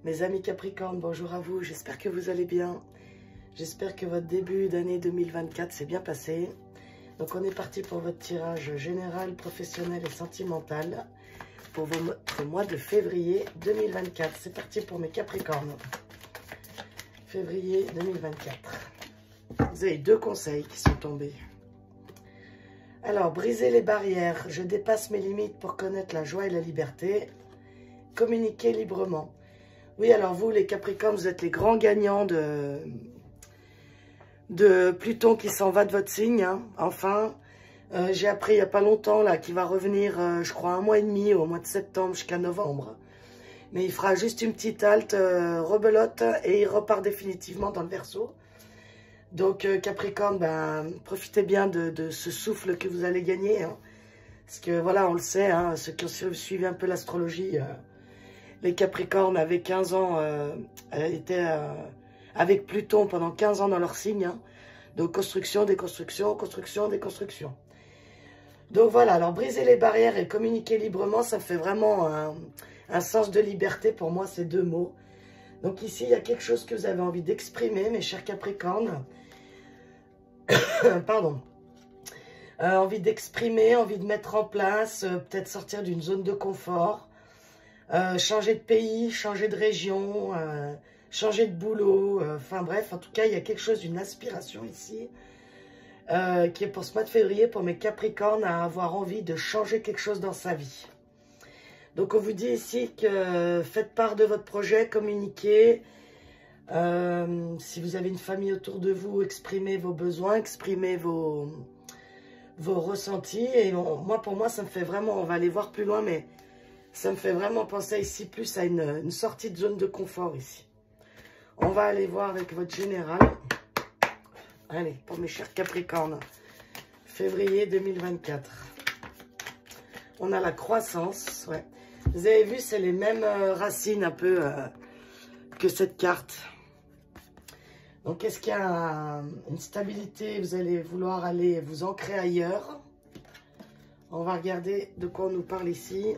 Mes amis Capricorne, bonjour à vous, j'espère que vous allez bien. J'espère que votre début d'année 2024 s'est bien passé. Donc on est parti pour votre tirage général, professionnel et sentimental pour votre mois de février 2024. C'est parti pour mes Capricornes. Février 2024. Vous avez deux conseils qui sont tombés. Alors, briser les barrières. Je dépasse mes limites pour connaître la joie et la liberté. Communiquer librement. Oui, alors vous, les Capricornes, vous êtes les grands gagnants de Pluton qui s'en va de votre signe. Hein. Enfin, j'ai appris il n'y a pas longtemps là qu'il va revenir, je crois, 1 mois et demi, au mois de septembre jusqu'à novembre. Mais il fera juste une petite halte rebelote et il repart définitivement dans le Verseau. Donc, Capricorne, ben, profitez bien de ce souffle que vous allez gagner. Hein. Parce que, voilà, on le sait, hein, ceux qui ont suivi un peu l'astrologie, les Capricornes avaient 15 ans, étaient avec Pluton pendant 15 ans dans leur signe. Hein. Donc, construction, déconstruction, construction, déconstruction. Donc, voilà, alors, briser les barrières et communiquer librement, ça fait vraiment un sens de liberté pour moi, ces deux mots. Donc, ici, il y a quelque chose que vous avez envie d'exprimer, mes chers Capricornes. Pardon. Envie d'exprimer, envie de mettre en place, peut-être sortir d'une zone de confort, changer de pays, changer de région, changer de boulot, enfin bref, en tout cas, il y a quelque chose, une aspiration ici, qui est pour ce mois de février, pour mes Capricornes, à avoir envie de changer quelque chose dans sa vie. Donc, on vous dit ici que faites part de votre projet, communiquez. Si vous avez une famille autour de vous, exprimez vos besoins, exprimez vos ressentis. Et pour moi, ça me fait vraiment, on va aller voir plus loin, mais ça me fait vraiment penser ici plus à une sortie de zone de confort ici. On va aller voir avec votre général. Allez, pour mes chers Capricornes, février 2024. On a la croissance, ouais. Vous avez vu, c'est les mêmes racines un peu que cette carte. Donc, est-ce qu'il y a une stabilité? Vous allez vouloir aller vous ancrer ailleurs. On va regarder de quoi on nous parle ici.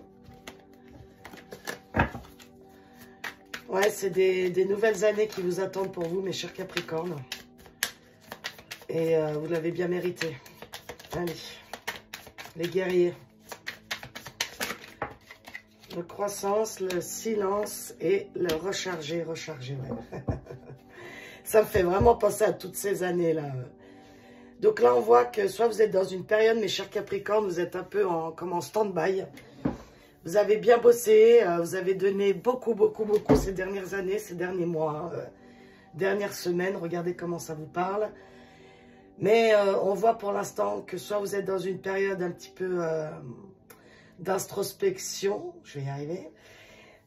Ouais, c'est des nouvelles années qui vous attendent pour vous, mes chers Capricornes. Et vous l'avez bien mérité. Allez, les guerriers. La croissance, le silence et le recharger, ouais. Ça me fait vraiment penser à toutes ces années-là. Donc là, on voit que soit vous êtes dans une période, mes chers Capricornes, vous êtes un peu comme en stand-by. Vous avez bien bossé, vous avez donné beaucoup ces dernières années, ces derniers mois, dernières semaines. Regardez comment ça vous parle. Mais on voit pour l'instant que soit vous êtes dans une période un petit peu d'introspection, je vais y arriver,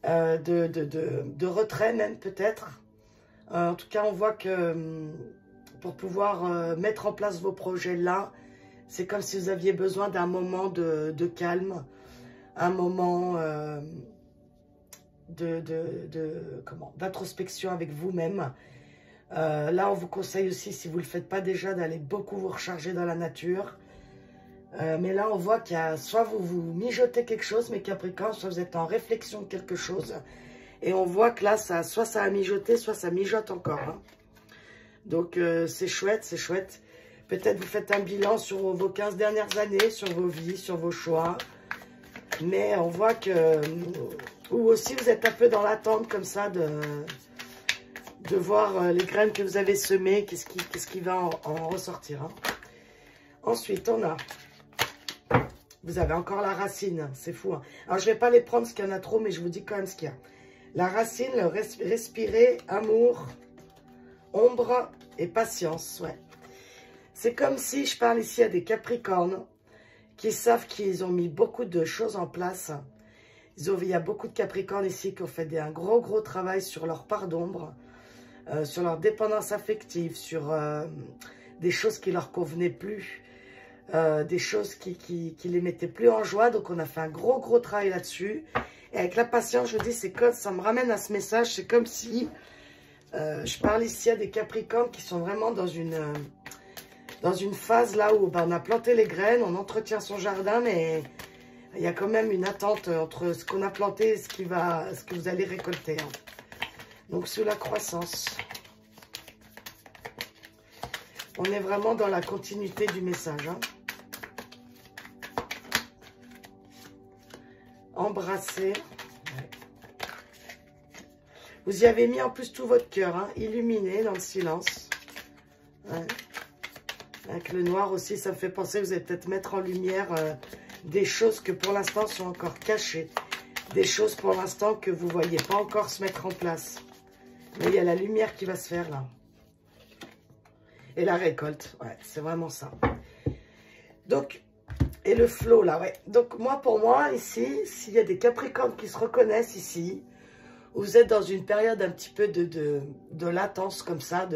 de retrait même peut-être. En tout cas, on voit que pour pouvoir mettre en place vos projets là, c'est comme si vous aviez besoin d'un moment de calme, un moment d'introspection avec vous-même. Là, on vous conseille aussi, si vous ne le faites pas déjà, d'aller beaucoup vous recharger dans la nature. Mais là, on voit qu'il y a soit vous mijotez quelque chose, mes Capricornes, soit vous êtes en réflexion de quelque chose. Et on voit que là, soit ça a mijoté, soit ça mijote encore. Hein. Donc, c'est chouette, c'est chouette. Peut-être vous faites un bilan sur vos 15 dernières années, sur vos vies, sur vos choix. Mais on voit que... Ou aussi, vous êtes un peu dans l'attente comme ça de voir les graines que vous avez semées, qu'est-ce qui va en ressortir. Hein. Ensuite, on a... Vous avez encore la racine, c'est fou. Hein. Alors, je ne vais pas les prendre parce qu'il y en a trop, mais je vous dis quand même ce qu'il y a. La racine, le respirer, amour, ombre et patience. Ouais. C'est comme si je parle ici à des Capricornes qui savent qu'ils ont mis beaucoup de choses en place. Il y a beaucoup de Capricornes ici qui ont fait un gros travail sur leur part d'ombre, sur leur dépendance affective, sur des choses qui leur convenaient plus. Des choses qui les mettaient plus en joie. Donc, on a fait un gros travail là-dessus. Et avec la patience, je vous dis, c'est comme ça me ramène à ce message. C'est comme si je parle ici à des Capricornes qui sont vraiment dans une phase là où on a planté les graines, on entretient son jardin, mais il y a quand même une attente entre ce qu'on a planté et ce que vous allez récolter. Hein. Donc, sous la croissance. On est vraiment dans la continuité du message. Hein. Embrasser. Ouais. Vous y avez mis en plus tout votre cœur. Hein, illuminé dans le silence. Ouais. Avec le noir aussi, ça me fait penser que vous allez peut-être mettre en lumière des choses que pour l'instant sont encore cachées. Des choses pour l'instant que vous ne voyez pas encore se mettre en place. Mais il y a la lumière qui va se faire là. Et la récolte, ouais, c'est vraiment ça. Donc, et le flow là, ouais. Donc moi, pour moi, ici, s'il y a des Capricornes qui se reconnaissent ici, vous êtes dans une période un petit peu de latence comme ça,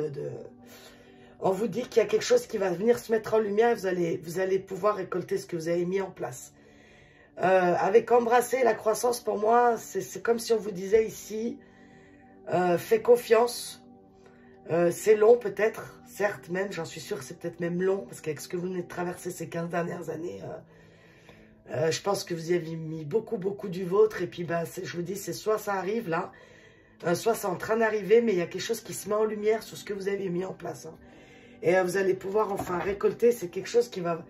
on vous dit qu'il y a quelque chose qui va venir se mettre en lumière et vous allez pouvoir récolter ce que vous avez mis en place. Avec embrasser la croissance, pour moi, c'est comme si on vous disait ici, fais confiance. C'est long peut-être, certes même, j'en suis sûre que c'est peut-être même long, parce qu'avec ce que vous venez de traverser ces 15 dernières années, je pense que vous y avez mis beaucoup du vôtre, et puis bah, je vous dis, c'est soit ça arrive là, soit c'est en train d'arriver, mais il y a quelque chose qui se met en lumière sur ce que vous avez mis en place. Hein. Et vous allez pouvoir enfin récolter, c'est quelque chose qui va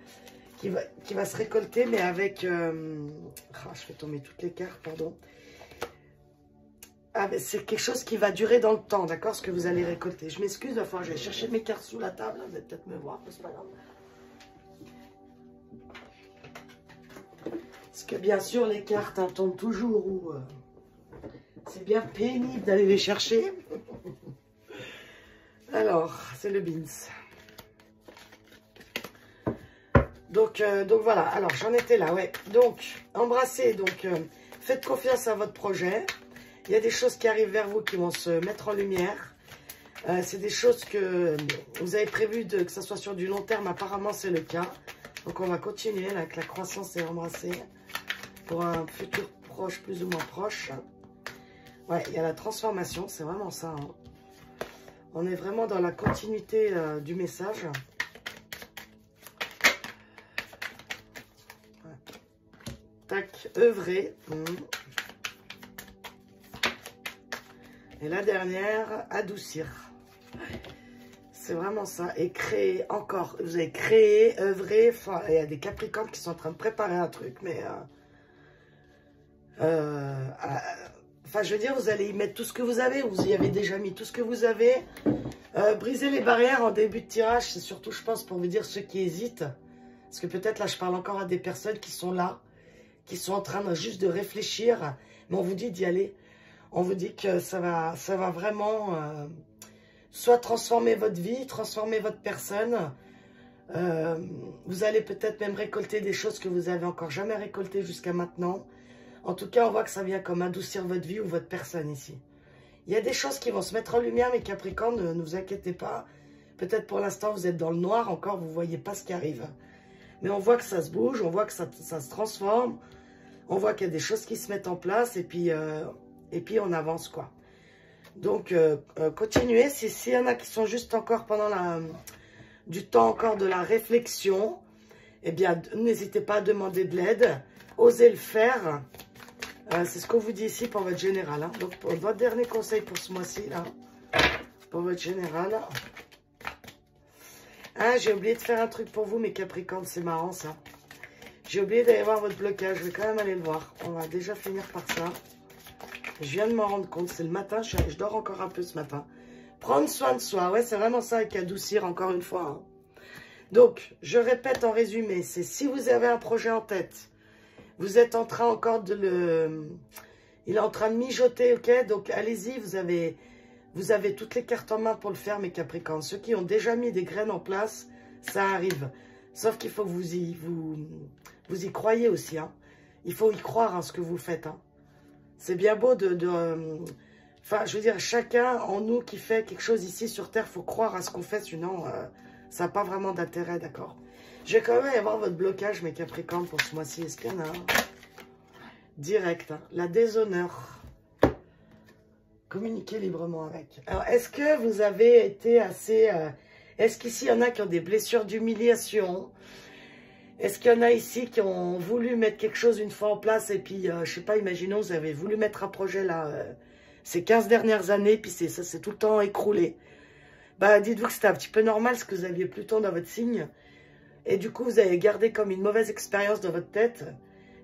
se récolter, mais avec... je fais tomber toutes les cartes, pardon. Ah, c'est quelque chose qui va durer dans le temps, d'accord, ce que vous allez récolter. Je m'excuse, enfin, je vais chercher mes cartes sous la table, vous allez peut-être me voir, mais c'est pas grave. Parce que bien sûr, les cartes hein, tombent toujours où c'est bien pénible d'aller les chercher. Alors, c'est le beans. Donc voilà, alors j'en étais là, ouais. Donc, embrassez, donc faites confiance à votre projet. Il y a des choses qui arrivent vers vous qui vont se mettre en lumière. C'est des choses que vous avez prévu que ça soit sur du long terme. Apparemment, c'est le cas. Donc, on va continuer là, avec la croissance et embrasser pour un futur proche, plus ou moins proche. Ouais, il y a la transformation, c'est vraiment ça. Hein. On est vraiment dans la continuité du message. Ouais. Tac, œuvrer. Et la dernière, adoucir. C'est vraiment ça. Et créer encore. Vous avez créé, œuvré. Enfin, il y a des Capricornes qui sont en train de préparer un truc. Mais... enfin, je veux dire, vous allez y mettre tout ce que vous avez. Vous y avez déjà mis tout ce que vous avez. Briser les barrières en début de tirage. C'est surtout, je pense, pour vous dire ceux qui hésitent. Parce que peut-être là, je parle encore à des personnes qui sont là. Qui sont en train juste de réfléchir. Mais on vous dit d'y aller. On vous dit que ça va vraiment soit transformer votre vie, transformer votre personne. Vous allez peut-être même récolter des choses que vous avez encore jamais récoltées jusqu'à maintenant. En tout cas, on voit que ça vient comme adoucir votre vie ou votre personne ici. Il y a des choses qui vont se mettre en lumière, mes Capricornes, ne vous inquiétez pas. Peut-être pour l'instant, vous êtes dans le noir encore, vous ne voyez pas ce qui arrive. Mais on voit que ça se bouge, on voit que ça se transforme. On voit qu'il y a des choses qui se mettent en place et puis on avance, quoi. Donc, continuez. S'il y en a qui sont juste encore pendant du temps encore de la réflexion, eh bien, n'hésitez pas à demander de l'aide. Osez le faire. C'est ce qu'on vous dit ici pour votre général. Hein. Donc, pour votre dernier conseil pour ce mois-ci, là, pour votre général. Ah, j'ai oublié de faire un truc pour vous, mes Capricornes. C'est marrant, ça. J'ai oublié d'aller voir votre blocage. Je vais quand même aller le voir. On va déjà finir par ça. Je viens de m'en rendre compte. C'est le matin. Je dors encore un peu ce matin. Prendre soin de soi. Ouais, c'est vraiment ça avec adoucir, encore une fois. Hein. Donc, je répète en résumé. C'est si vous avez un projet en tête, vous êtes en train encore de le... Il est en train de mijoter, ok? Donc, allez-y. Vous avez toutes les cartes en main pour le faire, mes Capricornes. Ceux qui ont déjà mis des graines en place, ça arrive. Sauf qu'il faut que vous y croyez aussi. Hein. Il faut y croire à ce que vous faites. Hein. C'est bien beau enfin, je veux dire, chacun en nous qui fait quelque chose ici sur Terre, il faut croire à ce qu'on fait, sinon ça n'a pas vraiment d'intérêt, d'accord? Je vais quand même avoir votre blocage, mes Capricornes, pour ce mois-ci. Est-ce qu'il y en a un? Direct, hein. La déshonneur. Communiquer librement avec. Alors, est-ce que vous avez été assez... est-ce qu'ici, il y en a qui ont des blessures d'humiliation? Est-ce qu'il y en a ici qui ont voulu mettre quelque chose une fois en place et puis, je sais pas, imaginons, vous avez voulu mettre un projet là ces 15 dernières années, puis ça s'est tout le temps écroulé. Bah, dites-vous que c'était un petit peu normal, parce que vous aviez Pluton dans votre signe. Et du coup, vous avez gardé comme une mauvaise expérience dans votre tête.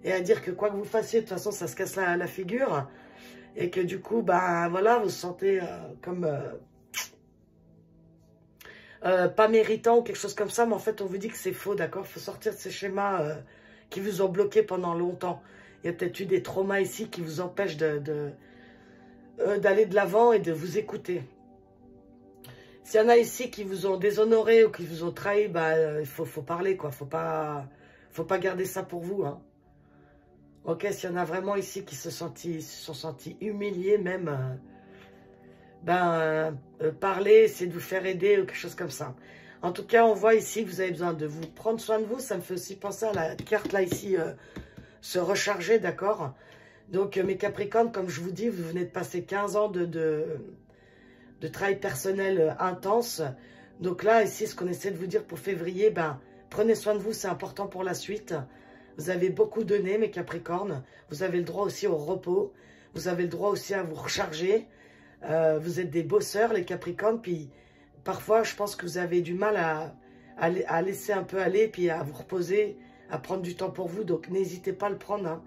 Et à dire que quoi que vous fassiez, de toute façon, ça se casse la figure. Et que du coup, bah voilà, vous vous sentez comme pas méritant ou quelque chose comme ça. Mais en fait, on vous dit que c'est faux, d'accord? Il faut sortir de ces schémas qui vous ont bloqué pendant longtemps. Il y a peut-être eu des traumas ici qui vous empêchent d'aller de l'avant et de vous écouter. S'il y en a ici qui vous ont déshonoré ou qui vous ont trahi, bah, il faut parler, quoi. Faut pas garder ça pour vous, hein. Ok, s'il y en a vraiment ici qui se sont sentis humiliés même, parler, essayer de vous faire aider ou quelque chose comme ça. En tout cas, on voit ici que vous avez besoin de vous prendre soin de vous. Ça me fait aussi penser à la carte là ici, se recharger, d'accord? Donc mes Capricornes, comme je vous dis, vous venez de passer 15 ans de travail personnel intense. Donc là, ici, ce qu'on essaie de vous dire pour février, ben, prenez soin de vous, c'est important pour la suite. Vous avez beaucoup donné, mes Capricornes. Vous avez le droit aussi au repos. Vous avez le droit aussi à vous recharger. Vous êtes des bosseurs, les Capricornes. Puis parfois, je pense que vous avez du mal à laisser un peu aller, puis à vous reposer, à prendre du temps pour vous. Donc n'hésitez pas à le prendre, hein.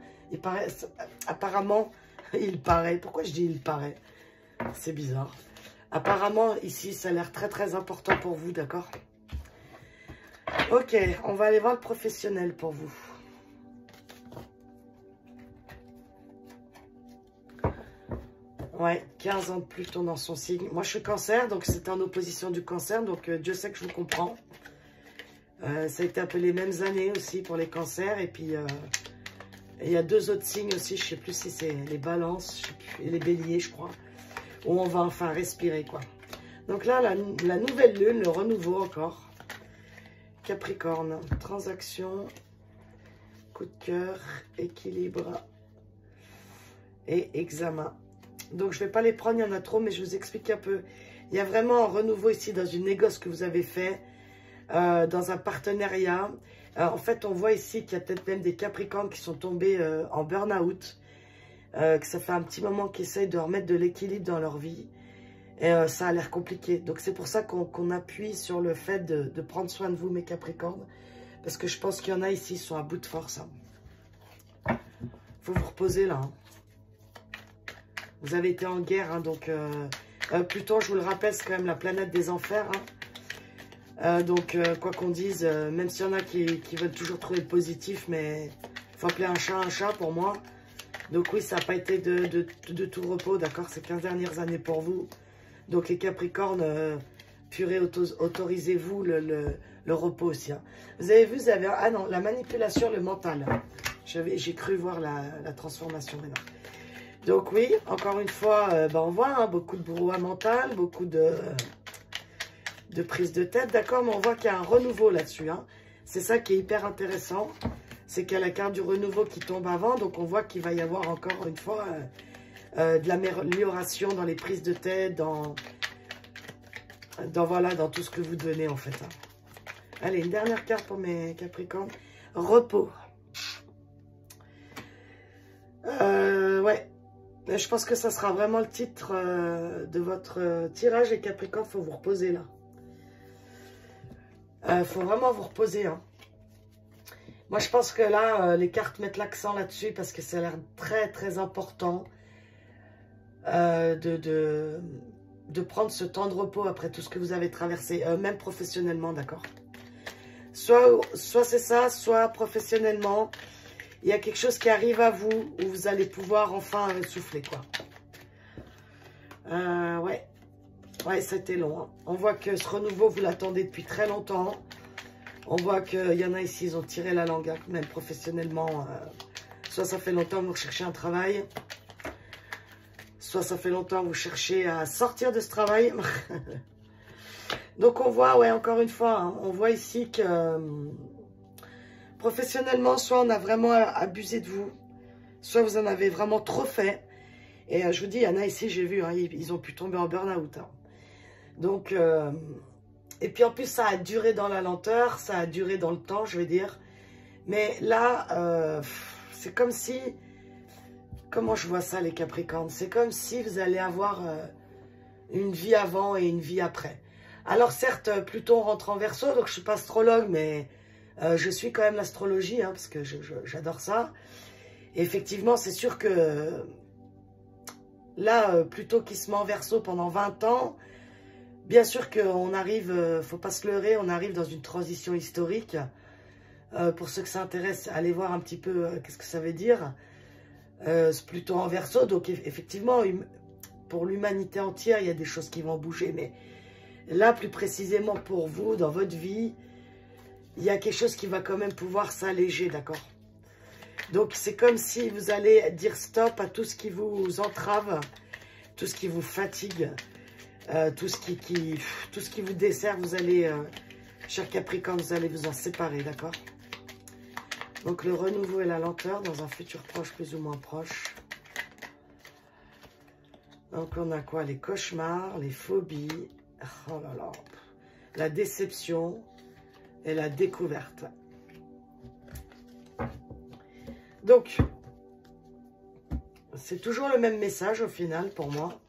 Apparemment, il paraît. Pourquoi je dis il paraît? C'est bizarre. Apparemment, ici, ça a l'air très, très important pour vous, d'accord? Ok, on va aller voir le professionnel pour vous. Ouais, 15 ans de Pluton dans son signe. Moi, je suis Cancer, donc c'est en opposition du Cancer, donc Dieu sait que je vous comprends. Ça a été un peu les mêmes années aussi pour les Cancers, et puis il y a deux autres signes aussi, je ne sais plus si c'est les Balances, je sais plus, et les Béliers, je crois, où on va enfin respirer, quoi. Donc là, la nouvelle lune, le renouveau encore. Capricorne, transaction, coup de cœur, équilibre et examen. Donc, je ne vais pas les prendre, il y en a trop, mais je vous explique un peu. Il y a vraiment un renouveau ici dans une négoce que vous avez fait, dans un partenariat. En fait, on voit ici qu'il y a peut-être même des Capricornes qui sont tombés en burn-out, que ça fait un petit moment qu'ils essayent de remettre de l'équilibre dans leur vie. Et ça a l'air compliqué. Donc, c'est pour ça qu'on appuie sur le fait de prendre soin de vous, mes Capricornes. Parce que je pense qu'il y en a ici qui sont à bout de force. Il faut vous reposer là, hein. Vous avez été en guerre, hein, donc Pluton, je vous le rappelle, c'est quand même la planète des enfers, hein. Donc, quoi qu'on dise, même s'il y en a qui veulent toujours trouver le positif, mais il faut appeler un chat pour moi. Donc oui, ça n'a pas été de tout repos, d'accord? Ces 15 dernières années pour vous. Donc les Capricornes, purée, autorisez-vous le repos aussi, hein. Vous avez vu, vous avez... Ah non, la manipulation, le mental. J'ai cru voir la transformation maintenant. Donc oui, encore une fois, on voit, hein, beaucoup de brouhaha mental, beaucoup de prise de tête, d'accord? Mais on voit qu'il y a un renouveau là-dessus, hein. C'est ça qui est hyper intéressant. C'est qu'il y a la carte du renouveau qui tombe avant. Donc on voit qu'il va y avoir encore une fois de l'amélioration dans les prises de tête, dans tout ce que vous donnez en fait, hein. Allez, une dernière carte pour mes Capricornes. Repos. Ouais. Je pense que ça sera vraiment le titre de votre tirage. Les Capricornes, il faut vous reposer là. Il faut vraiment vous reposer, hein. Moi, je pense que là, les cartes mettent l'accent là-dessus parce que ça a l'air très, très important de prendre ce temps de repos après tout ce que vous avez traversé, même professionnellement, d'accord? Soit c'est ça, soit professionnellement, il y a quelque chose qui arrive à vous où vous allez pouvoir enfin souffler, quoi. Ouais, c'était long, hein. On voit que ce renouveau, vous l'attendez depuis très longtemps. On voit qu'il y en a ici, ils ont tiré la langue, hein, même professionnellement. Soit ça fait longtemps que vous recherchez un travail, soit ça fait longtemps que vous cherchez à sortir de ce travail. Donc on voit, ouais, encore une fois, hein, on voit ici que professionnellement, soit on a vraiment abusé de vous, soit vous en avez vraiment trop fait. Et je vous dis, il y en a ici, j'ai vu, hein, ils ont pu tomber en burn-out, hein. Donc... et puis en plus, ça a duré dans la lenteur, ça a duré dans le temps, je vais dire. Mais là, c'est comme si comment je vois ça les Capricornes? C'est comme si vous allez avoir une vie avant et une vie après. Alors certes, Pluton rentre en Verseau, donc je ne suis pas astrologue, mais je suis quand même l'astrologie, hein, parce que j'adore ça. Et effectivement, c'est sûr que là, Pluton qui se met en Verseau pendant 20 ans, bien sûr qu'on arrive, faut pas se leurrer, on arrive dans une transition historique. Pour ceux que ça intéresse, allez voir un petit peu qu'est-ce que ça veut dire. C'est Pluton en Verseau, donc effectivement, pour l'humanité entière, il y a des choses qui vont bouger, mais là, plus précisément pour vous, dans votre vie, il y a quelque chose qui va quand même pouvoir s'alléger, d'accord? Donc, c'est comme si vous allez dire stop à tout ce qui vous entrave, tout ce qui vous fatigue, tout ce qui vous dessert, vous allez, cher Capricorne, vous allez vous en séparer, d'accord? Donc, le renouveau et la lenteur dans un futur proche, plus ou moins proche. Donc, on a quoi? Les cauchemars, les phobies, oh là là, la déception et la découverte. Donc, c'est toujours le même message au final pour moi.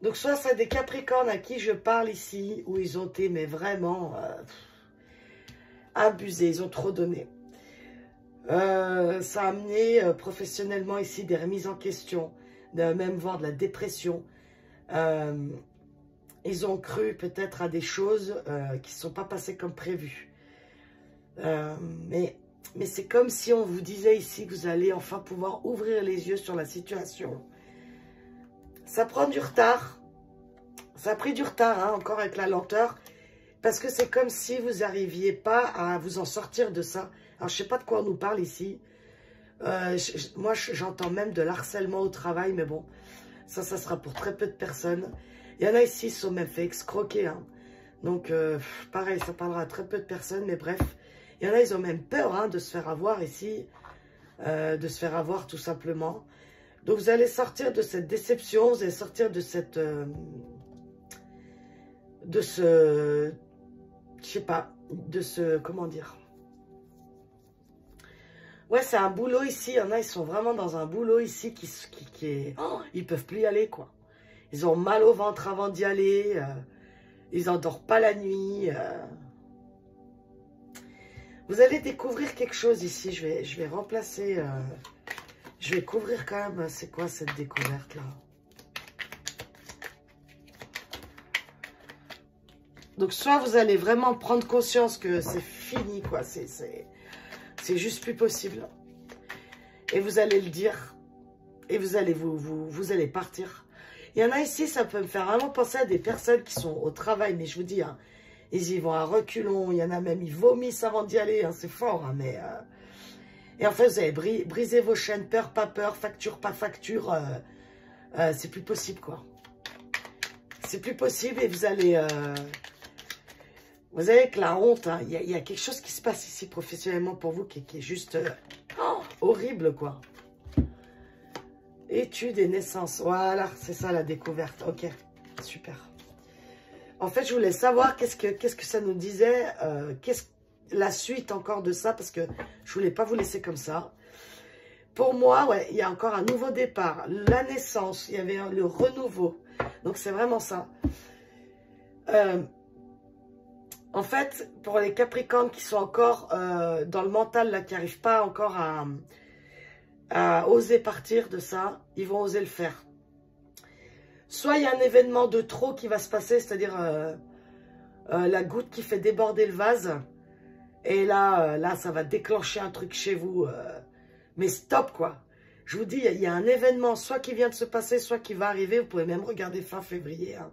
Donc, soit c'est des Capricornes à qui je parle ici, où ils ont été, mais vraiment abusés, ils ont trop donné. Ça a amené professionnellement ici des remises en question, même voire de la dépression. Ils ont cru peut-être à des choses qui ne sont pas passées comme prévu. Mais c'est comme si on vous disait ici que vous allez enfin pouvoir ouvrir les yeux sur la situation. Ça prend du retard. Ça a pris du retard, hein, encore avec la lenteur. Parce que c'est comme si vous n'arriviez pas à vous en sortir de ça. Alors, je ne sais pas de quoi on nous parle ici. Moi, j'entends même de l'harcèlement au travail, mais bon, ça sera pour très peu de personnes. Il y en a ici qui se sont même fait escroquer. Hein. Donc, pareil, ça parlera à très peu de personnes, mais bref. Il y en a, ils ont même peur hein, de se faire avoir ici, de se faire avoir tout simplement. Donc, vous allez sortir de cette déception, vous allez sortir de cette... je sais pas, de ce... Comment dire? Ouais, c'est un boulot ici. Il y en a, ils sont vraiment dans un boulot ici qui est... Oh, ils peuvent plus y aller, quoi. Ils ont mal au ventre avant d'y aller. Ils n'endorment pas la nuit. Vous allez découvrir quelque chose ici. Je vais remplacer... je vais couvrir quand même... C'est quoi cette découverte-là? Donc, soit vous allez vraiment prendre conscience que c'est fini, quoi. C'est juste plus possible. Et vous allez le dire. Et vous allez vous allez partir. Il y en a ici, ça peut me faire vraiment penser à des personnes qui sont au travail. Mais je vous dis, hein, ils y vont à reculons. Il y en a même, ils vomissent avant d'y aller. Hein, c'est fort, hein, mais... Et en fait, vous allez briser vos chaînes. Peur, pas peur. Facture, pas facture. C'est plus possible, quoi. C'est plus possible et vous allez... Vous savez que la honte, hein, il y a quelque chose qui se passe ici professionnellement pour vous qui est juste horrible, quoi. Études et naissances. Voilà, c'est ça la découverte. Ok, super. En fait, je voulais savoir qu'est-ce que ça nous disait, la suite encore de ça, parce que je voulais pas vous laisser comme ça. Pour moi, ouais, il y a encore un nouveau départ. La naissance, il y avait le renouveau. Donc, c'est vraiment ça. En fait, pour les Capricornes qui sont encore dans le mental, là, qui n'arrivent pas encore à oser partir de ça, ils vont oser le faire. Soit il y a un événement de trop qui va se passer, c'est-à-dire la goutte qui fait déborder le vase, et là, ça va déclencher un truc chez vous. Mais stop, quoi. Je vous dis, il y a un événement, soit qui vient de se passer, soit qui va arriver. Vous pouvez même regarder fin février, hein.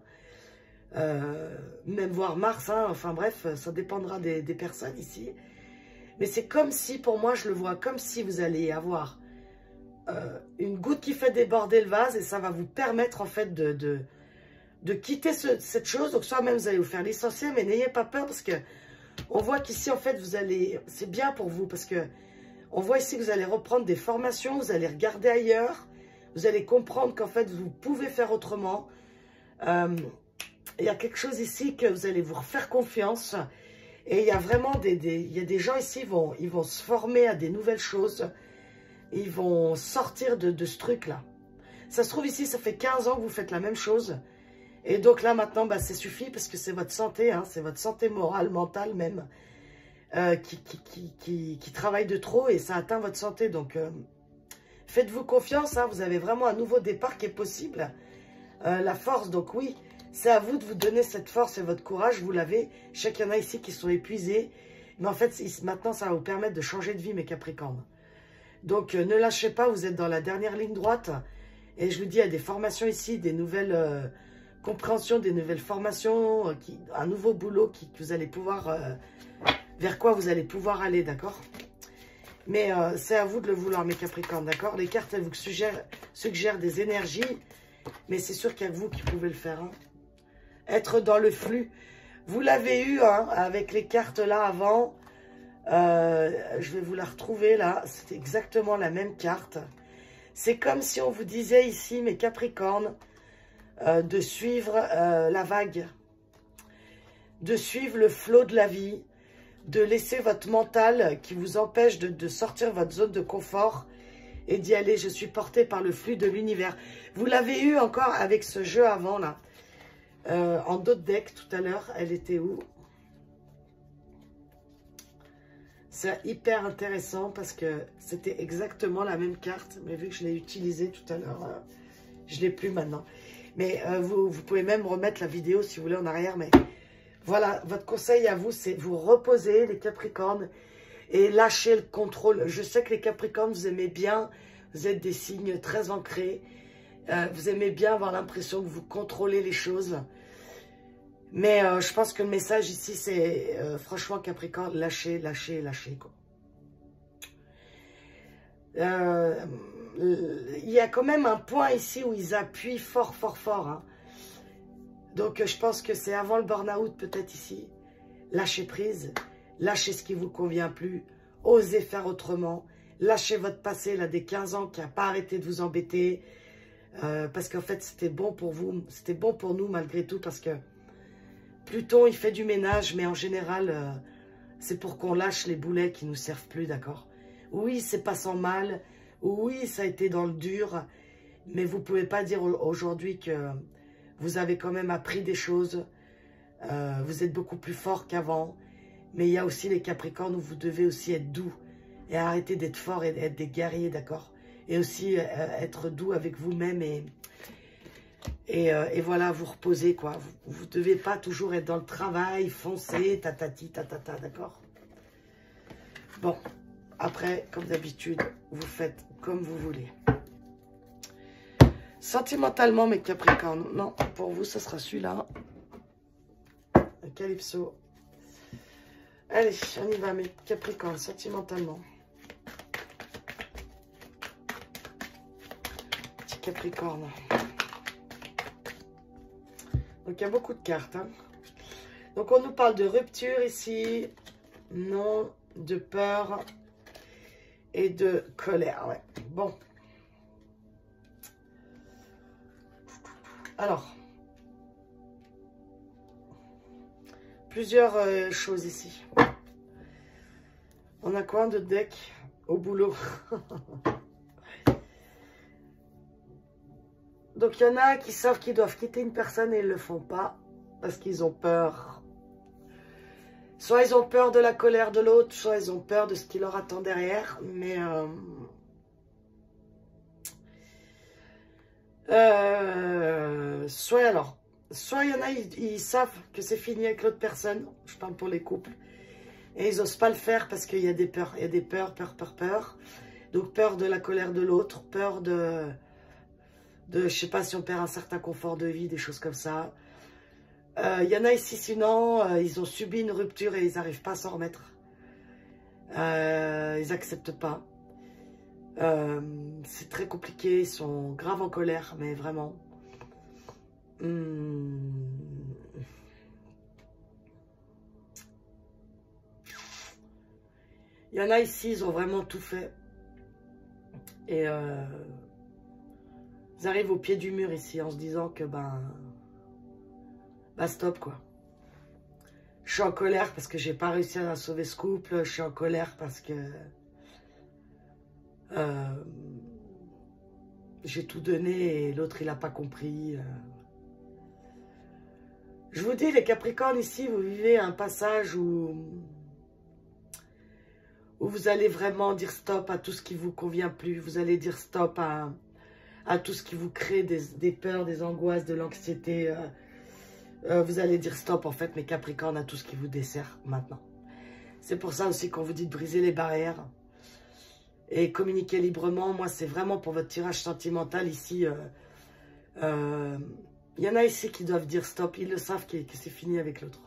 Même voir mars, hein, enfin bref, ça dépendra des personnes ici. Mais c'est comme si, pour moi, je le vois comme si vous allez avoir une goutte qui fait déborder le vase et ça va vous permettre en fait de quitter cette chose. Donc soit même vous allez vous faire licencier, mais n'ayez pas peur parce que on voit qu'ici en fait vous allez, c'est bien pour vous parce que on voit ici que vous allez reprendre des formations, vous allez regarder ailleurs, vous allez comprendre qu'en fait vous pouvez faire autrement. Il y a quelque chose ici que vous allez vous refaire confiance. Et il y a vraiment il y a des gens ici, ils vont se former à des nouvelles choses. ils vont sortir de ce truc-là. Ça se trouve ici, ça fait 15 ans que vous faites la même chose. Et donc là, maintenant, bah, ça suffit parce que c'est votre santé, hein, c'est votre santé morale, mentale même, qui travaille de trop et ça atteint votre santé. Donc, faites-vous confiance, hein, vous avez vraiment un nouveau départ qui est possible. La force, donc oui, c'est à vous de vous donner cette force et votre courage, vous l'avez. Je sais qu'il y en a ici qui sont épuisés, mais en fait, maintenant, ça va vous permettre de changer de vie, mes Capricornes. Donc, ne lâchez pas, vous êtes dans la dernière ligne droite. Et je vous dis, il y a des formations ici, des nouvelles compréhensions, des nouvelles formations, un nouveau boulot que vous allez pouvoir, vers quoi vous allez pouvoir aller, d'accord? Mais c'est à vous de le vouloir, mes Capricornes, d'accord? Les cartes, elles vous suggèrent des énergies, mais c'est sûr qu'il y a que vous qui pouvez le faire. Hein. Être dans le flux. Vous l'avez eu hein, avec les cartes là avant. Je vais vous la retrouver là. C'est exactement la même carte. C'est comme si on vous disait ici, mes Capricornes, de suivre la vague, de suivre le flot de la vie, de laisser votre mental qui vous empêche de sortir de votre zone de confort et d'y aller. Je suis portée par le flux de l'univers. Vous l'avez eu encore avec ce jeu avant là, en d'autres decks tout à l'heure. Elle était où? C'est hyper intéressant parce que c'était exactement la même carte, mais vu que je l'ai utilisée tout à l'heure, je ne l'ai plus maintenant. Mais vous pouvez même remettre la vidéo si vous voulez en arrière. Mais voilà, votre conseil à vous, c'est vous reposer les Capricornes et lâcher le contrôle. Je sais que les Capricornes, vous aimez bien, vous êtes des signes très ancrés. Vous aimez bien avoir l'impression que vous contrôlez les choses. Mais je pense que le message ici, c'est franchement Capricorne, lâchez, lâchez, lâchez. Quoi. Il y a quand même un point ici où ils appuient fort, fort, fort. Hein. Donc je pense que c'est avant le burn-out peut-être ici. Lâchez prise, lâchez ce qui ne vous convient plus, osez faire autrement. Lâchez votre passé là des 15 ans qui n'a pas arrêté de vous embêter. Parce qu'en fait c'était bon pour vous, c'était bon pour nous malgré tout parce que Pluton, il fait du ménage, mais en général, c'est pour qu'on lâche les boulets qui ne nous servent plus, d'accord? Oui, c'est pas sans mal. Oui, ça a été dans le dur. Mais vous ne pouvez pas dire aujourd'hui que vous avez quand même appris des choses. Vous êtes beaucoup plus fort qu'avant. Mais il y a aussi les Capricornes où vous devez aussi être doux. Et arrêter d'être fort et être des guerriers, d'accord? Et aussi être doux avec vous-même et voilà, vous reposez, quoi. Vous ne devez pas toujours être dans le travail, foncer, tatati, tatata, d'accord? Bon, après, comme d'habitude, vous faites comme vous voulez. Sentimentalement, mes Capricornes, non, pour vous, ce sera celui-là. Le Calypso. Allez, on y va, mes Capricornes, sentimentalement. Petit Capricorne. Donc, il y a beaucoup de cartes. Hein. Donc, on nous parle de rupture ici. Non, de peur et de colère. Ouais. Bon. Alors. Plusieurs choses ici. On a quoi de deck au boulot? Donc, il y en a qui savent qu'ils doivent quitter une personne et ils ne le font pas parce qu'ils ont peur. Soit ils ont peur de la colère de l'autre, soit ils ont peur de ce qui leur attend derrière. Mais soit il y en a, ils savent que c'est fini avec l'autre personne. Je parle pour les couples. Et ils n'osent pas le faire parce qu'il y a des peurs. Il y a des peurs. Donc, peur de la colère de l'autre, peur de je sais pas si on perd un certain confort de vie, des choses comme ça. Il y en a ici, sinon, ils ont subi une rupture et ils n'arrivent pas à s'en remettre. Ils n'acceptent pas. C'est très compliqué, ils sont grave en colère, mais vraiment. Il y en a ici, ils ont vraiment tout fait. Et ils arrivent au pied du mur ici en se disant que bah stop quoi. Je suis en colère parce que j'ai pas réussi à sauver ce couple. Je suis en colère parce que J'ai tout donné et l'autre, il n'a pas compris. Je vous dis, les Capricornes, ici, vous vivez un passage où vous allez vraiment dire stop à tout ce qui ne vous convient plus. Vous allez dire stop à tout ce qui vous crée des peurs, des angoisses, de l'anxiété. Vous allez dire stop, en fait, mes Capricornes, à tout ce qui vous dessert maintenant. C'est pour ça aussi qu'on vous dit de briser les barrières et communiquer librement. Moi, c'est vraiment pour votre tirage sentimental ici. Il y en a ici qui doivent dire stop. Ils le savent que c'est fini avec l'autre.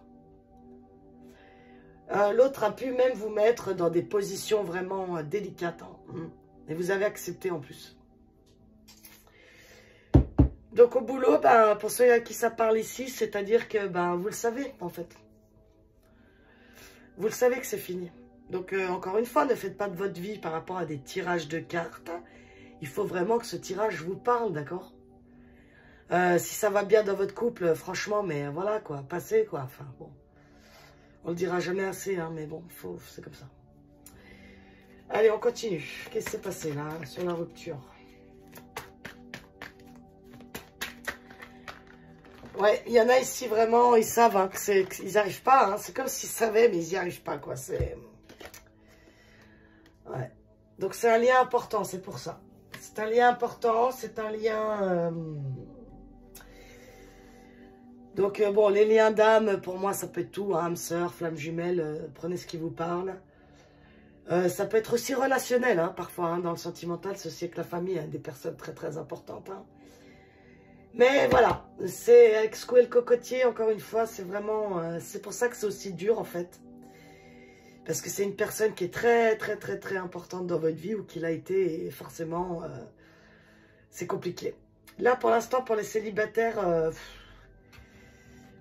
L'autre a pu même vous mettre dans des positions vraiment délicates. Hein. Et vous avez accepté en plus. Donc au boulot, ben, pour ceux à qui ça parle ici, c'est-à-dire que ben, vous le savez en fait. Vous le savez que c'est fini. Donc encore une fois, ne faites pas de votre vie par rapport à des tirages de cartes. Il faut vraiment que ce tirage vous parle, d'accord? Si ça va bien dans votre couple, franchement, mais voilà quoi, passez quoi. Enfin bon, on le dira jamais assez, hein, mais bon, c'est comme ça. Allez, on continue. Qu'est-ce qui s'est passé là, sur la rupture? Ouais, il y en a ici vraiment, ils savent hein, qu'ils n'arrivent pas. Hein, c'est comme s'ils savaient, mais ils n'y arrivent pas, quoi. C'est... Ouais. Donc c'est un lien important, c'est pour ça. C'est un lien important, c'est un lien... Donc bon, les liens d'âme, pour moi, ça peut être tout. Hein, âme sœur, flamme jumelle, prenez ce qui vous parle. Ça peut être aussi relationnel, hein, parfois, hein, dans le sentimental, c'est aussi avec la famille, hein, des personnes très très importantes. Hein. Mais voilà, c'est avec secouer le cocotier, encore une fois, c'est vraiment... c'est pour ça que c'est aussi dur, en fait. Parce que c'est une personne qui est très, très, très, très importante dans votre vie, ou qui l'a été, et forcément, c'est compliqué. Là, pour l'instant, pour les célibataires,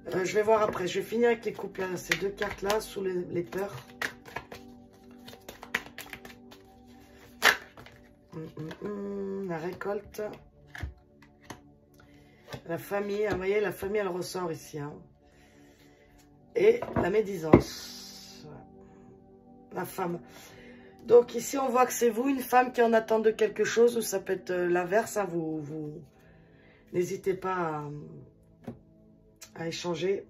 je vais voir après. Je vais finir avec les couples, là, ces deux cartes-là, sous les peurs. La récolte. La famille, vous voyez, la famille, elle ressort ici. Hein. Et la médisance. La femme. Donc ici, on voit que c'est vous, une femme qui est en attente de quelque chose, ou ça peut être l'inverse. Hein, vous n'hésitez pas à échanger.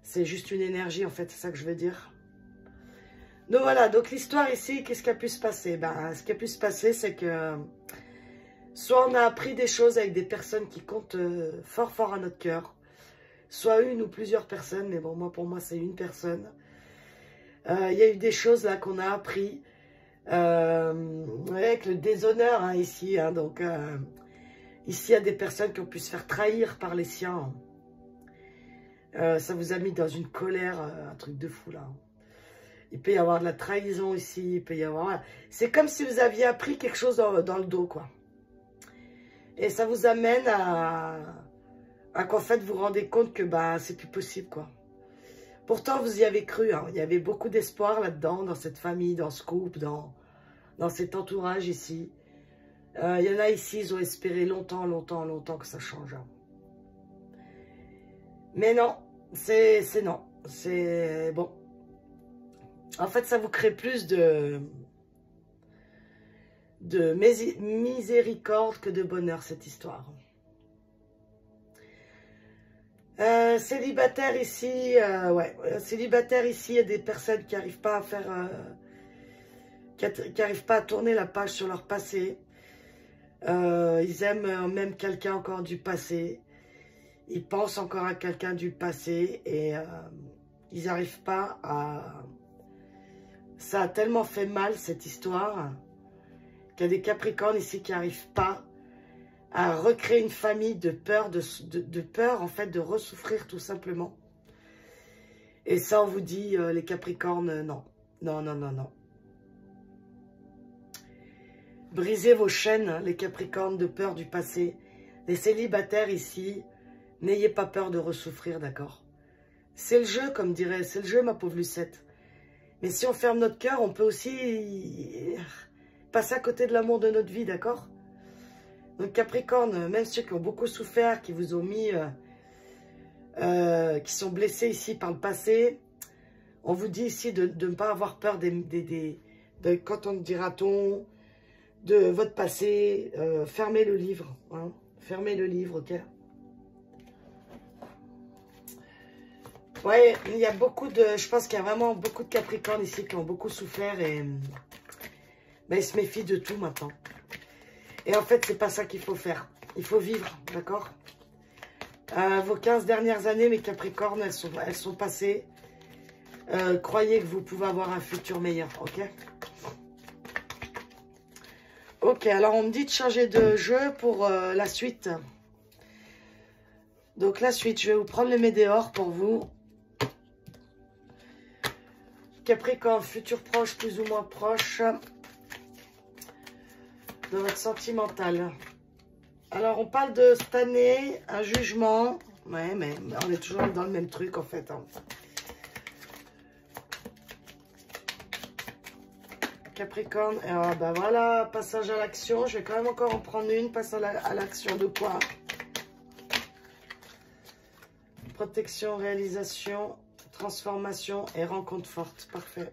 C'est juste une énergie, en fait, c'est ça que je veux dire. Donc voilà, donc l'histoire ici, qu'est-ce qui a pu se passer? Ben, ce qui a pu se passer, c'est que... Soit on a appris des choses avec des personnes qui comptent fort fort à notre cœur. Soit une ou plusieurs personnes, mais bon, pour moi, c'est une personne. Il y a eu des choses là qu'on a appris. Avec le déshonneur hein, ici. Hein, donc, ici, il y a des personnes qui ont pu se faire trahir par les siens. Ça vous a mis dans une colère, un truc de fou là. Il peut y avoir de la trahison ici. Il peut y avoir... C'est comme si vous aviez appris quelque chose dans le dos, quoi. Et ça vous amène à qu'en fait, vous vous rendez compte que bah, c'est plus possible, quoi. Pourtant, vous y avez cru. Hein. Il y avait beaucoup d'espoir là-dedans, dans cette famille, dans ce couple, dans cet entourage ici. Il y en a ici, ils ont espéré longtemps, longtemps, longtemps que ça change. Hein. Mais non, c'est non. C'est bon. En fait, ça vous crée plus de miséricorde que de bonheur, cette histoire. Célibataire ici, ouais, célibataire ici, il y a des personnes qui n'arrivent pas à faire, qui n'arrivent pas à tourner la page sur leur passé. Ils aiment même quelqu'un encore du passé. Ils pensent encore à quelqu'un du passé et ils n'arrivent pas à... Ça a tellement fait mal, cette histoire, qu'il y a des Capricornes ici qui n'arrivent pas à recréer une famille de peur, de peur en fait de ressouffrir tout simplement. Et ça on vous dit les Capricornes, non, non, non, non, non. Brisez vos chaînes, hein, les Capricornes de peur du passé. Les célibataires ici, n'ayez pas peur de ressouffrir, d'accord? C'est le jeu, comme dirait, c'est le jeu ma pauvre Lucette. Mais si on ferme notre cœur, on peut aussi passer à côté de l'amour de notre vie, d'accord? Donc Capricorne, même ceux qui ont beaucoup souffert, qui vous ont mis, qui sont blessés ici par le passé, on vous dit ici de ne pas avoir peur des quand on dira-t-on, de votre passé. Fermez le livre. Hein. Fermez le livre, ok? Ouais, il y a beaucoup de... Je pense qu'il y a vraiment beaucoup de Capricornes ici qui ont beaucoup souffert et... Ben, ils se méfient de tout maintenant. Et en fait, c'est pas ça qu'il faut faire. Il faut vivre, d'accord? Vos 15 dernières années, mes Capricornes, elles sont passées. Croyez que vous pouvez avoir un futur meilleur, ok? Ok, alors on me dit de changer de jeu pour la suite. Donc la suite, je vais vous prendre le météore pour vous. Capricorne, futur proche, plus ou moins proche de votre sentimental. Alors, on parle de cette année, un jugement. Ouais, mais on est toujours dans le même truc, en fait. Hein. Capricorne, ben voilà, passage à l'action. Je vais quand même encore en prendre une. Passage à l'action de quoi? Protection, réalisation, transformation et rencontre forte. Parfait.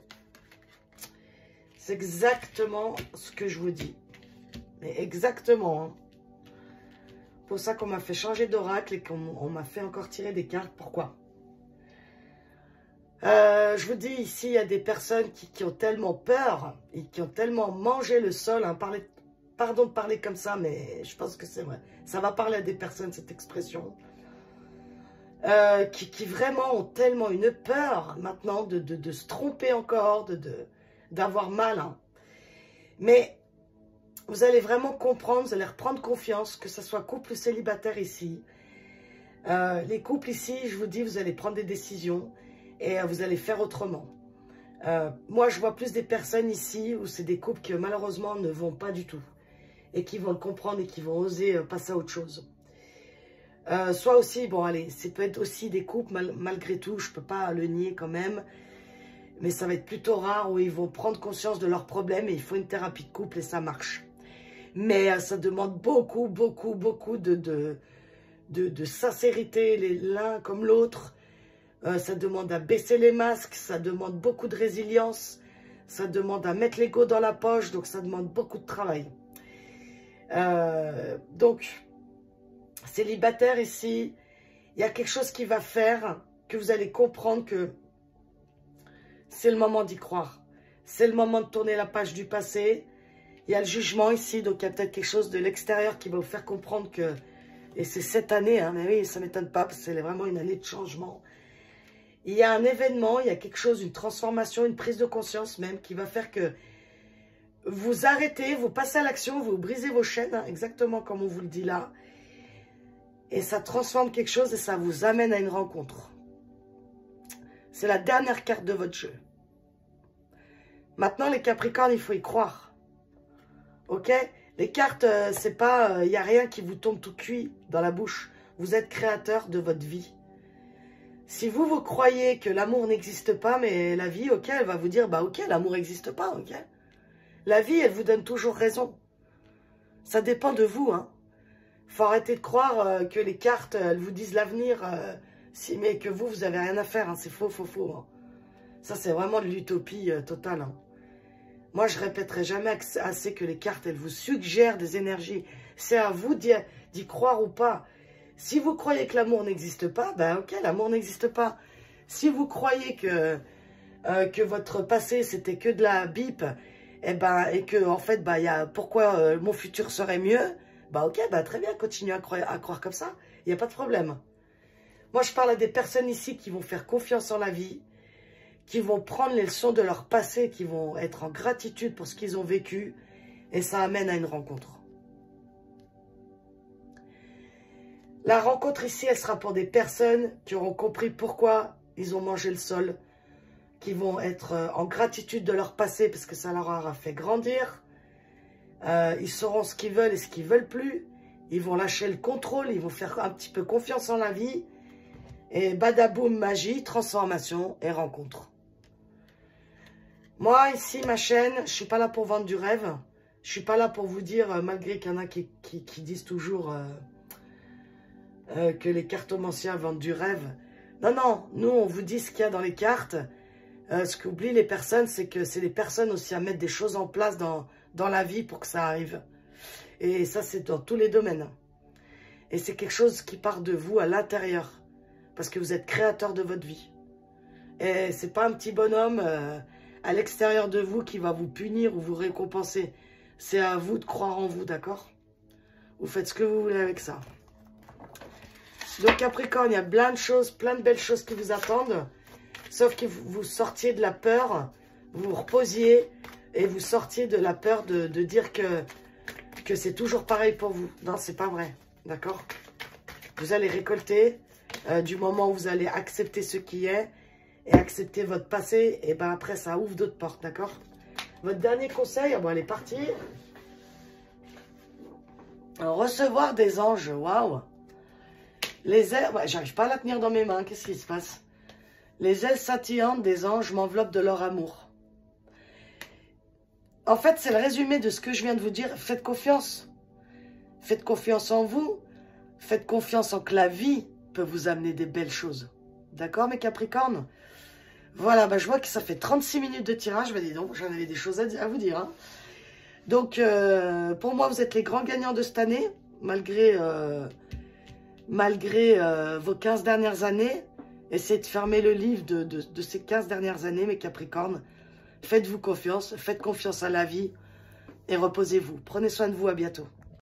C'est exactement ce que je vous dis. Mais exactement. Hein. Pour ça qu'on m'a fait changer d'oracle et qu'on m'a fait encore tirer des cartes. Pourquoi? Je vous dis, ici, il y a des personnes qui ont tellement peur et qui ont tellement mangé le sol. Hein, pardon de parler comme ça, mais je pense que c'est vrai. Ça va parler à des personnes, cette expression. Qui vraiment ont tellement une peur maintenant de se tromper encore, d'avoir mal. Hein. Mais vous allez vraiment comprendre, vous allez reprendre confiance, que ce soit couple ou célibataire ici. Les couples ici, je vous dis, vous allez prendre des décisions et vous allez faire autrement. Moi, je vois plus des personnes ici où c'est des couples qui malheureusement ne vont pas du tout et qui vont le comprendre et qui vont oser passer à autre chose. Soit aussi, bon allez, ça peut être aussi des couples, malgré tout, je ne peux pas le nier quand même, mais ça va être plutôt rare où ils vont prendre conscience de leurs problèmes et il faut une thérapie de couple et ça marche. Mais ça demande beaucoup de sincérité, l'un comme l'autre. Ça demande à baisser les masques, ça demande beaucoup de résilience, ça demande à mettre l'ego dans la poche, donc ça demande beaucoup de travail. Donc... célibataire ici, il y a quelque chose qui va faire que vous allez comprendre que c'est le moment d'y croire. C'est le moment de tourner la page du passé. Il y a le jugement ici, donc il y a peut-être quelque chose de l'extérieur qui va vous faire comprendre que... Et c'est cette année, hein, mais oui, ça ne m'étonne pas, parce que c'est vraiment une année de changement. Il y a un événement, il y a quelque chose, une transformation, une prise de conscience même, qui va faire que vous arrêtez, vous passez à l'action, vous brisez vos chaînes, hein, exactement comme on vous le dit là. Et ça transforme quelque chose et ça vous amène à une rencontre. C'est la dernière carte de votre jeu. Maintenant, les Capricornes, il faut y croire. Ok? Les cartes, c'est pas... Il n'y a rien qui vous tombe tout cuit dans la bouche. Vous êtes créateur de votre vie. Si vous croyez que l'amour n'existe pas, mais la vie, ok, elle va vous dire, bah ok, l'amour n'existe pas, ok? La vie, elle vous donne toujours raison. Ça dépend de vous, hein. Faut arrêter de croire que les cartes, elles vous disent l'avenir, mais que vous avez rien à faire. Hein. C'est faux. Hein. Ça, c'est vraiment de l'utopie totale. Hein. Moi, je répéterai jamais assez que les cartes, elles vous suggèrent des énergies. C'est à vous d'y croire ou pas. Si vous croyez que l'amour n'existe pas, ben ok, l'amour n'existe pas. Si vous croyez que votre passé, c'était que de la bip, et que, en fait, pourquoi mon futur serait mieux, bah ok, bah très bien, continuez à croire comme ça, il n'y a pas de problème. Moi, je parle à des personnes ici qui vont faire confiance en la vie, qui vont prendre les leçons de leur passé, qui vont être en gratitude pour ce qu'ils ont vécu, et ça amène à une rencontre. La rencontre ici, elle sera pour des personnes qui auront compris pourquoi ils ont mangé le sol, qui vont être en gratitude de leur passé, parce que ça leur aura fait grandir. Ils sauront ce qu'ils veulent et ce qu'ils veulent plus. Ils vont lâcher le contrôle. Ils vont faire un petit peu confiance en la vie. Et badaboum, magie, transformation et rencontre. Moi, ici, ma chaîne, je ne suis pas là pour vendre du rêve. Je ne suis pas là pour vous dire, malgré qu'il y en a qui disent toujours que les cartomanciens vendent du rêve. Non, nous, on vous dit ce qu'il y a dans les cartes. Ce qu'oublient les personnes, c'est que c'est les personnes aussi à mettre des choses en place dans la vie pour que ça arrive. Et ça, c'est dans tous les domaines. Et c'est quelque chose qui part de vous à l'intérieur. Parce que vous êtes créateur de votre vie. Et c'est pas un petit bonhomme à l'extérieur de vous qui va vous punir ou vous récompenser. C'est à vous de croire en vous, d'accord? Vous faites ce que vous voulez avec ça. Donc Capricorne, il y a plein de choses, plein de belles choses qui vous attendent. Sauf que vous sortiez de la peur, vous vous reposiez et vous sortiez de la peur de dire que c'est toujours pareil pour vous. Non, c'est pas vrai, d'accord? Vous allez récolter du moment où vous allez accepter ce qui est et accepter votre passé. Et ben après, ça ouvre d'autres portes, d'accord? Votre dernier conseil, bon, elle est partie. Alors, recevoir des anges, waouh! Les ailes, ouais, j'arrive pas à la tenir dans mes mains, qu'est-ce qui se passe? Les ailes scintillantes des anges m'enveloppent de leur amour. En fait, c'est le résumé de ce que je viens de vous dire. Faites confiance. Faites confiance en vous. Faites confiance en que la vie peut vous amener des belles choses. D'accord, mes Capricornes? Voilà, bah, je vois que ça fait 36 minutes de tirage. Bah, dis donc, j'en avais des choses à vous dire. Hein. Donc, pour moi, vous êtes les grands gagnants de cette année, malgré vos 15 dernières années. Essayez de fermer le livre de ces 15 dernières années, mes Capricornes. Faites-vous confiance, faites confiance à la vie et reposez-vous. Prenez soin de vous, à bientôt.